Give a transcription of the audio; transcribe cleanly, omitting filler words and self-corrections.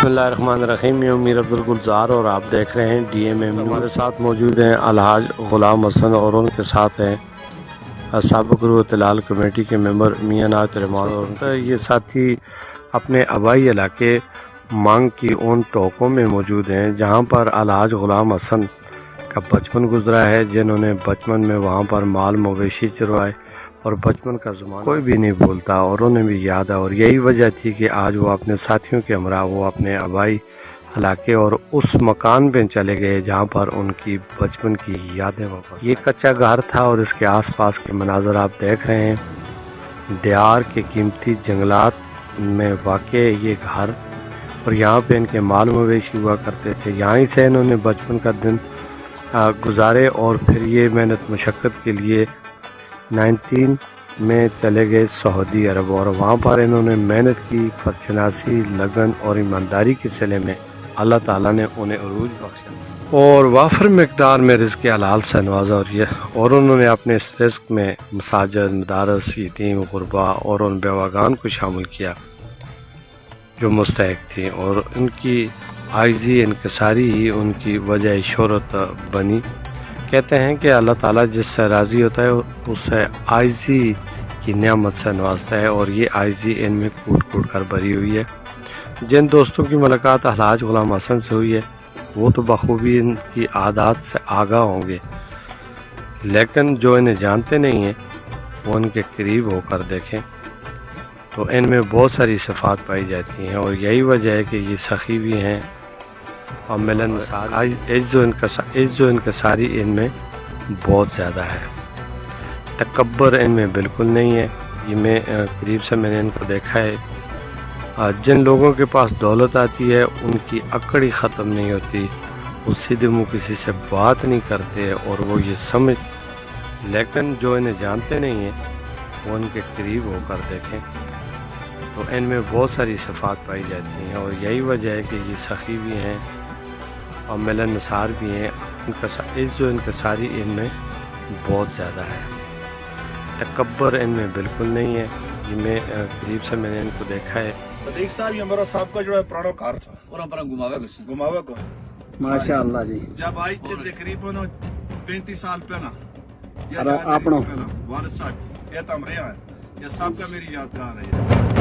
बिस्मिल्लाहिर्रहमानिर्रहीम। मैं अमीर अफजल गुलजार और आप देख रहे हैं DMM। हमारे साथ मौजूद हैं अलहाज गुलाम हसन और उनके साथ हैं साबिक रुतलाल कमेटी के मेंबर मियां नात रहमान और उनका ये साथी अपने आबाई इलाके मांग की उन टोकों में मौजूद हैं जहां पर अलहाज गुलाम हसन का बचपन गुजरा है, जिन्होंने बचपन में वहां पर माल मवेशी चरवाए और बचपन का ज़माना कोई भी नहीं भूलता और उन्हें भी याद है। और यही वजह थी कि आज वो अपने साथियों के हमरा वो अपने आबाई इलाके और उस मकान पे चले गए जहाँ पर उनकी बचपन की यादें वापस। ये कच्चा घर था और इसके आसपास के मनाजर आप देख रहे हैं। दियार के कीमती जंगलात में वाक़े ये घर और यहाँ पे इनके माल मवेशी हुआ करते थे। यहाँ से इन्होंने बचपन का दिन गुजारे और फिर ये मेहनत मशक्क़त के लिए 19 में चले गए सऊदी अरब और वहाँ पर इन्होंने मेहनत की, फरचनासी, लगन और ईमानदारी के सिले में अल्लाह ताला ने उन्हें अरूज बख्शा और वाफर मकदार में रिज़्क़ हलाल से नवाजा। और उन्होंने अपने इस रिज़्क़ में मसाजिद, मदारस, यतीम, गुरबा और उन बेवागान को शामिल किया जो मुस्तहिक थी और उनकी आइज़ी इनकसारी ही उनकी वजह शोहरत बनी। कहते हैं कि अल्लाह ताला जिससे राज़ी होता है उससे आइज़ी की नेमत से नवाजता है और ये आइज़ी इनमें कूट कूट कर भरी हुई है। जिन दोस्तों की मुलाकात अलहाज गुलाम हसन से हुई है वो तो बखूबी इनकी आदत से आगाह होंगे, लेकिन जो इन्हें जानते नहीं हैं वो उनके करीब होकर देखें तो इनमें बहुत सारी सिफात पाई जाती हैं। और यही वजह है कि ये सखी भी हैं और इज़्ज़ो इनकसारी इनमें बहुत ज़्यादा है। तकब्बर इनमें बिल्कुल नहीं है। ये मैं करीब से मैंने इनको देखा है। जिन लोगों के पास दौलत आती है उनकी अकड़ ही ख़त्म नहीं होती, वो सीधे मुँह किसी से बात नहीं करते और वो ये समझ, लेकिन जो इन्हें जानते नहीं हैं वो उनके करीब होकर देखें तो इनमें बहुत सारी सिफात पाई जाती हैं। और यही वजह है कि ये सखी भी हैं और मिलन नसार भी हैं। इज़्ज़ो इनकसारी इनमें बहुत ज़्यादा है। तकब्बर इनमें बिल्कुल नहीं है। ये मैं करीब से मैंने इनको देखा है। सदीक साहब, ये मेरा साहब का जो है पुराना कार था घुमावे को माशाअल्लाह जी। जब आई थे तकरीबन 35 साल पहला आपनो वालिद साहब ये तमरे हैं, ये सब का मेरी यादगार है।